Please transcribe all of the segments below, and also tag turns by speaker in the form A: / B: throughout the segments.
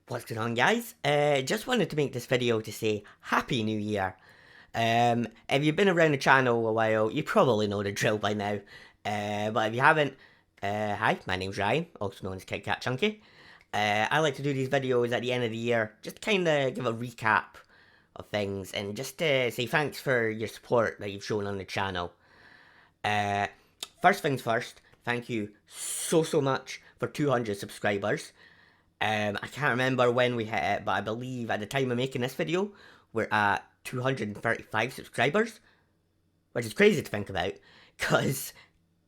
A: What's going on, guys? Just wanted to make this video to say Happy New Year. If you've been around the channel a while, you probably know the drill by now. But if you haven't, hi, my name's Ryan, also known as Kit Kat Chunky. I like to do these videos at the end of the year, just to kind of give a recap of things and just to say thanks for your support that you've shown on the channel. Uh, First things first, thank you so much for 200 subscribers. I can't remember when we hit it, but I believe at the time of making this video, we're at 235 subscribers, which is crazy to think about, because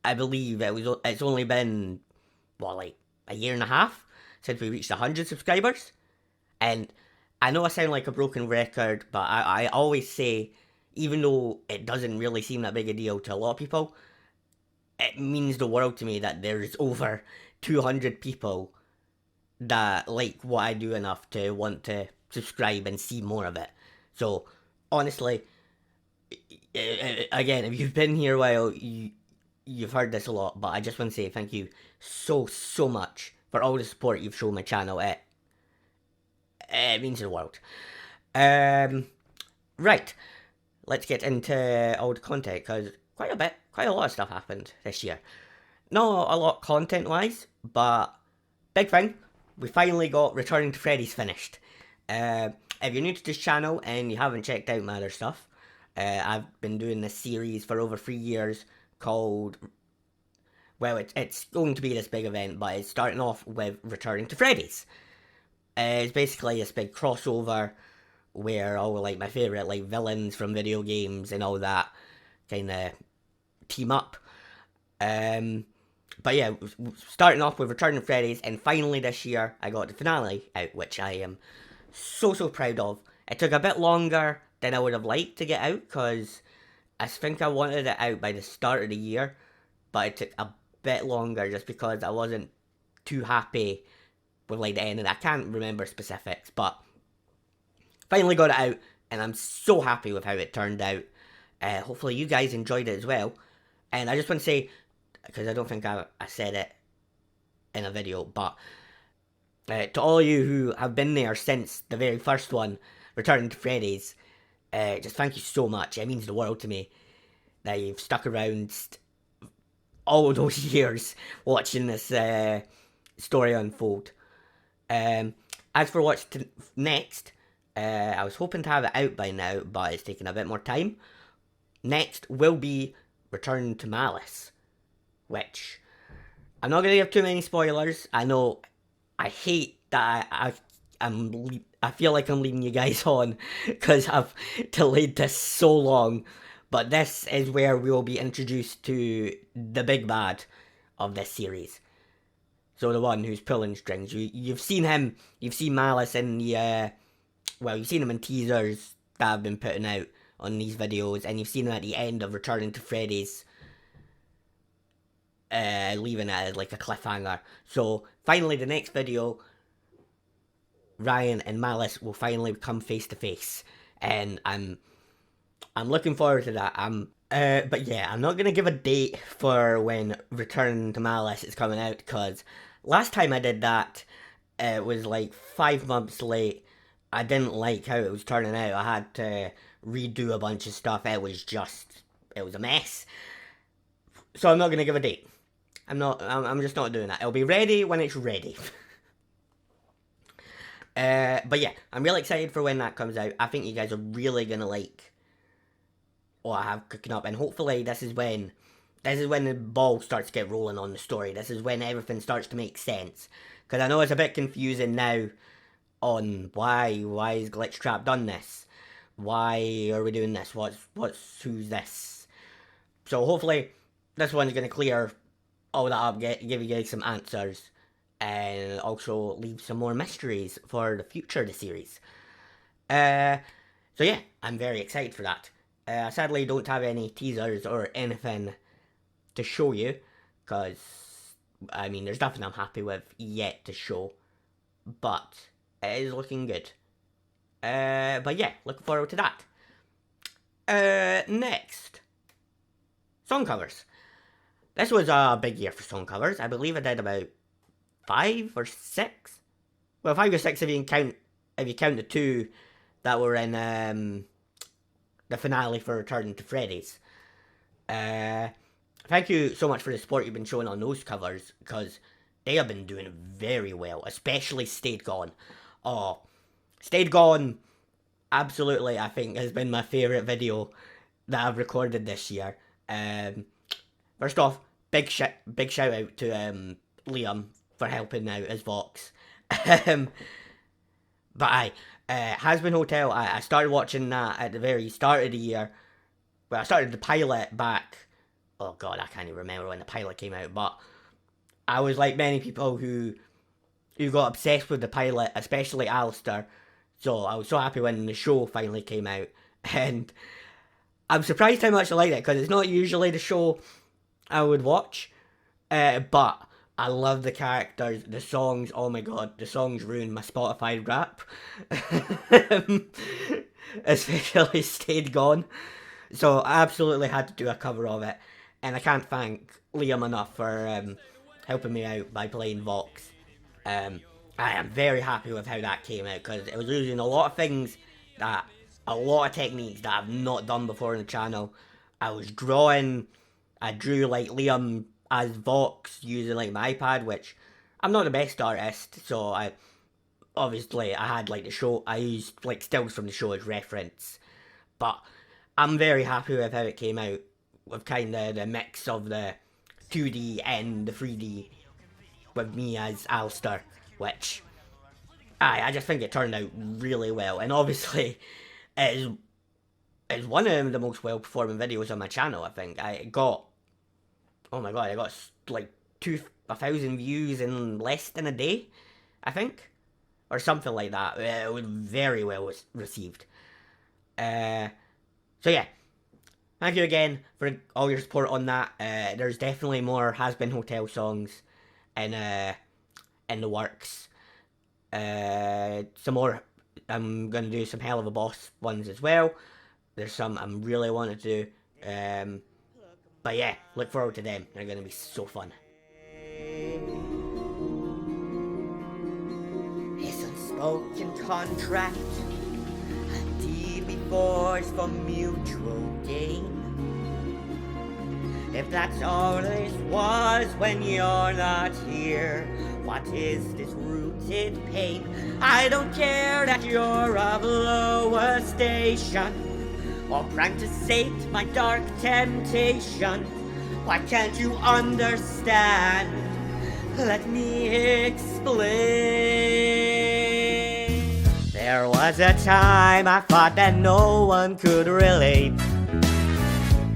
A: I believe it's only been, like a year and a half since we reached 100 subscribers, and I know I sound like a broken record, but I always say, even though it doesn't really seem that big a deal to a lot of people, it means the world to me that there's over 200 people that like what I do enough to want to subscribe and see more of it. So, honestly, again, if you've been here a while, you've heard this a lot, but I just want to say thank you so much for all the support you've shown my channel. It means the world. Right, let's get into all the content, because quite a lot of stuff happened this year. Not a lot content-wise, but big thing, we finally got Returning to Freddy's finished. If you're new to this channel and you haven't checked out my other stuff, I've been doing this series for over 3 years called, well, it's going to be this big event, but it's starting off with Returning to Freddy's. It's basically this big crossover where all like my favourite like villains from video games and all that kind of team up. But yeah, starting off with Return of Freddy's, and finally this year I got the finale out, which I am so proud of. It took a bit longer than I would have liked to get out, because I think I wanted it out by the start of the year, but it took a bit longer just because I wasn't too happy with like the ending. I can't remember specifics, but finally got it out, and I'm so happy with how it turned out. Hopefully you guys enjoyed it as well. And I just want to say, because I don't think I said it in a video, but to all of you who have been there since the very first one, Returning to Freddy's, just thank you so much. It means the world to me that you've stuck around all those years watching this story unfold. As for what's next, I was hoping to have it out by now, but it's taking a bit more time. Next will be Return to Malice, which I'm not gonna give too many spoilers. I know I hate that I feel like I'm leading you guys on because I've delayed this so long, but this is where we will be introduced to the big bad of this series. So the one who's pulling strings. You've seen him. You've seen Malice in the you've seen him in teasers that I've been putting out on these videos, and you've seen him at the end of Returning to Freddy's, leaving it as like a cliffhanger. So finally, the next video, Ryan and Malice will finally come face to face, and I'm looking forward to that. But yeah, I'm not gonna give a date for when Return to Malice is coming out, because last time I did that, it was like 5 months late. I didn't like how it was turning out. I had to redo a bunch of stuff. It was a mess. So I'm not gonna give a date. I'm just not doing that. It'll be ready when it's ready. But yeah, I'm really excited for when that comes out. I think you guys are really gonna like what I have cooking up, and hopefully this is when the ball starts to get rolling on the story. This is when everything starts to make sense. Because I know it's a bit confusing now on why is Glitchtrap done this? Why are we doing this? Who's this? So hopefully this one's gonna clear all that up, give you guys some answers, and also leave some more mysteries for the future of the series. So yeah, I'm very excited for that. Sadly, don't have any teasers or anything to show you, because, I mean, there's nothing I'm happy with yet to show, but it is looking good. But yeah, looking forward to that. Next, song covers. This was a big year for song covers. I believe I did about 5 or 6. well, 5 or 6 if you count the 2 that were in the finale for Return to Freddy's. Thank you so much for the support you've been showing on those covers, because they have been doing very well, especially Stayed Gone. Oh, Stayed Gone, absolutely, I think, has been my favourite video that I've recorded this year. First off, big shout out to Liam for helping out as Vox. But Hazbin Hotel, I started watching that at the very start of the year. Well, I started the pilot back, oh god, I can't even remember when the pilot came out, but I was like many people who got obsessed with the pilot, especially Alistair. So I was so happy when the show finally came out, and I'm surprised how much I liked it, because it's not usually the show I would watch, but I love the characters, the songs, oh my god, the songs ruined my Spotify rap, especially Stayed Gone, so I absolutely had to do a cover of it, and I can't thank Liam enough for helping me out by playing Vox. I am very happy with how that came out, because it was using a lot of things, a lot of techniques that I've not done before on the channel. I drew like Liam as Vox using like my iPad, which I'm not the best artist, so I had like the show, I used like stills from the show as reference, but I'm very happy with how it came out, with kind of the mix of the 2D and the 3D, with me as Alistair, which I just think it turned out really well, and obviously it is one of the most well performing videos on my channel. I think I got, oh my god, I got like 1,000 views in less than a day, I think, or something like that. It was very well received. So yeah, thank you again for all your support on that. There's definitely more Hazbin Hotel songs in the works. Some more, I'm gonna do some Hell of a Boss ones as well. There's some I'm really wanting to do. But yeah, look forward to them. They're gonna be so fun. His unspoken contract, a deal we forged for mutual gain. If that's all this was when you're not here, what is this rooted pain? I don't care that you're of lower station, or trying to sate my dark temptation. Why can't you understand? Let me explain. There was a time I thought that no one could relate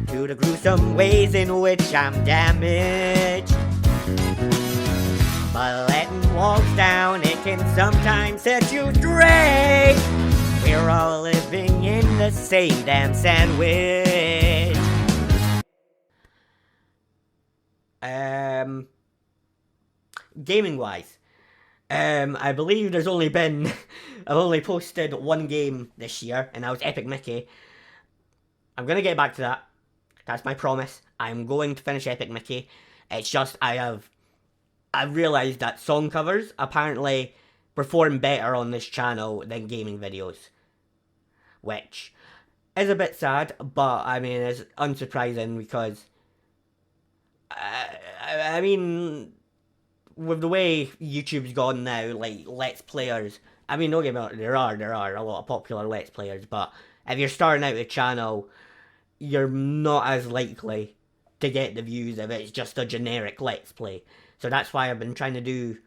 A: to the gruesome ways in which I'm damaged. But letting walls down, it can sometimes set you straight. We're all living in the same damn sandwich. Gaming wise, I believe there's only been, I've only posted one game this year, and that was Epic Mickey. I'm gonna get back to that. That's my promise. I'm going to finish Epic Mickey. It's just I've realised that song covers apparently perform better on this channel than gaming videos, which is a bit sad, but I mean it's unsurprising because I mean, with the way YouTube's gone now, like Let's Players, I mean, don't get me wrong, there are a lot of popular Let's Players, but if you're starting out a channel, you're not as likely to get the views if it's just a generic Let's Play. So that's why I've been trying to do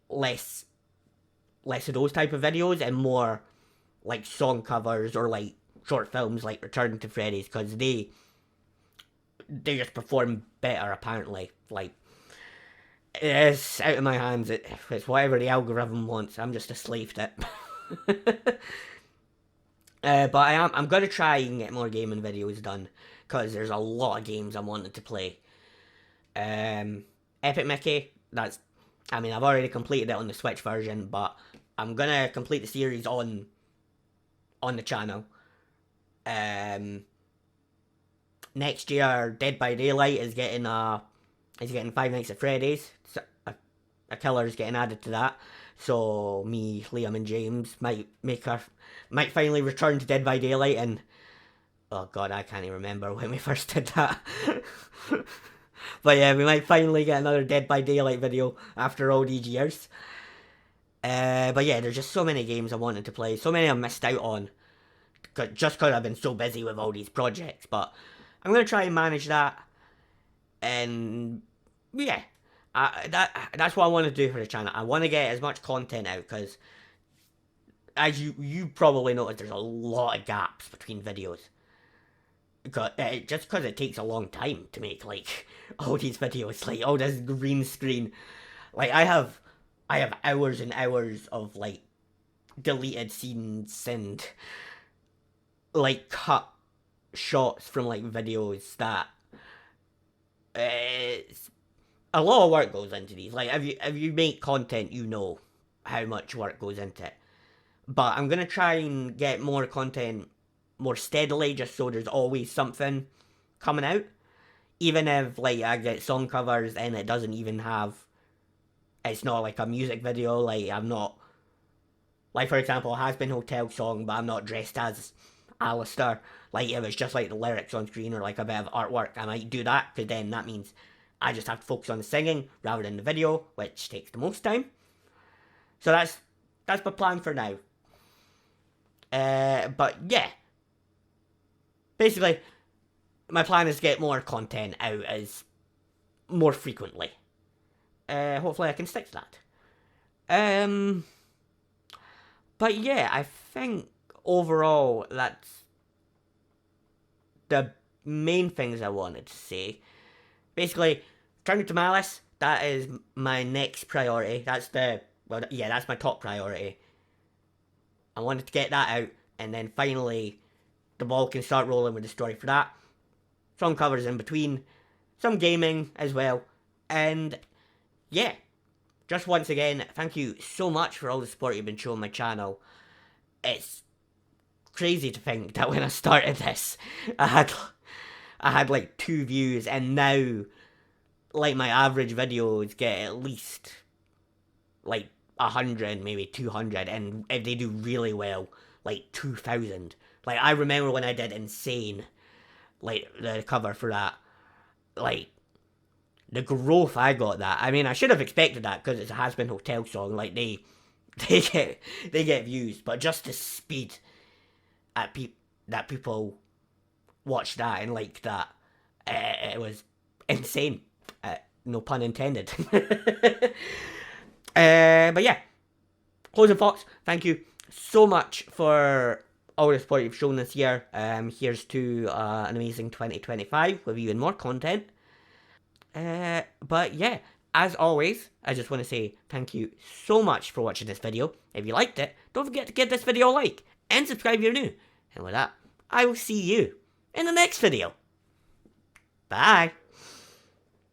A: less of those type of videos and more like song covers or like short films like Return to Freddy's, because they just perform better apparently. Like, it's out of my hands. It's whatever the algorithm wants. I'm just a slave to it. But I'm gonna try and get more gaming videos done, because there's a lot of games I'm wanting to play. Epic Mickey, I mean, I've already completed it on the Switch version, but I'm gonna complete the series on the channel. Next year, Dead by Daylight is getting Five Nights at Freddy's. So a killer's getting added to that. So me, Liam, and James might finally return to Dead by Daylight, and oh god, I can't even remember when we first did that. But yeah, we might finally get another Dead by Daylight video after all these years. But yeah, there's just so many games I wanted to play, so many I missed out on, just because I've been so busy with all these projects. But I'm gonna try and manage that, and yeah, that's what I want to do for the channel. I want to get as much content out, because as you probably noticed, there's a lot of gaps between videos. Just because it takes a long time to make, like, all these videos, like, all this green screen. Like, I have hours and hours of, like, deleted scenes and, like, cut shots from, like, videos that, it's, a lot of work goes into these. Like, if you make content, you know how much work goes into it. But I'm gonna try and get more content more steadily, just so there's always something coming out. Even if, like, I get song covers and it doesn't even have, it's not like a music video, like, I'm not, like, for example, a Has Been Hotel song, but I'm not dressed as Alistair. Like, if it's just like the lyrics on screen or like a bit of artwork, I might do that, because then that means I just have to focus on the singing rather than the video, which takes the most time. So that's my plan for now. But yeah, basically, my plan is to get more content out as more frequently. Hopefully I can stick to that. But yeah, I think overall that's the main things I wanted to say. Basically, turning to Malice, that is my next priority. That's my top priority. I wanted to get that out, and then finally the ball can start rolling with the story for that. Some covers in between, some gaming as well, and yeah, just once again, thank you so much for all the support you've been showing my channel. It's crazy to think that when I started this, I had like 2 views, and now, like, my average videos get at least like 100, maybe 200, and if they do really well, like 2,000. Like, I remember when I did Insane, like, the cover for that, like, the growth I got that. I mean, I should have expected that, because it's a Has Been Hotel song, like, they get views, but just the speed at that people watch that and like that, it was insane. No pun intended. But yeah, closing thoughts. Thank you so much for all the support you've shown this year. Here's to an amazing 2025 with even more content. But yeah, as always, I just want to say thank you so much for watching this video. If you liked it, don't forget to give this video a like and subscribe if you're new. And with that, I will see you in the next video. Bye.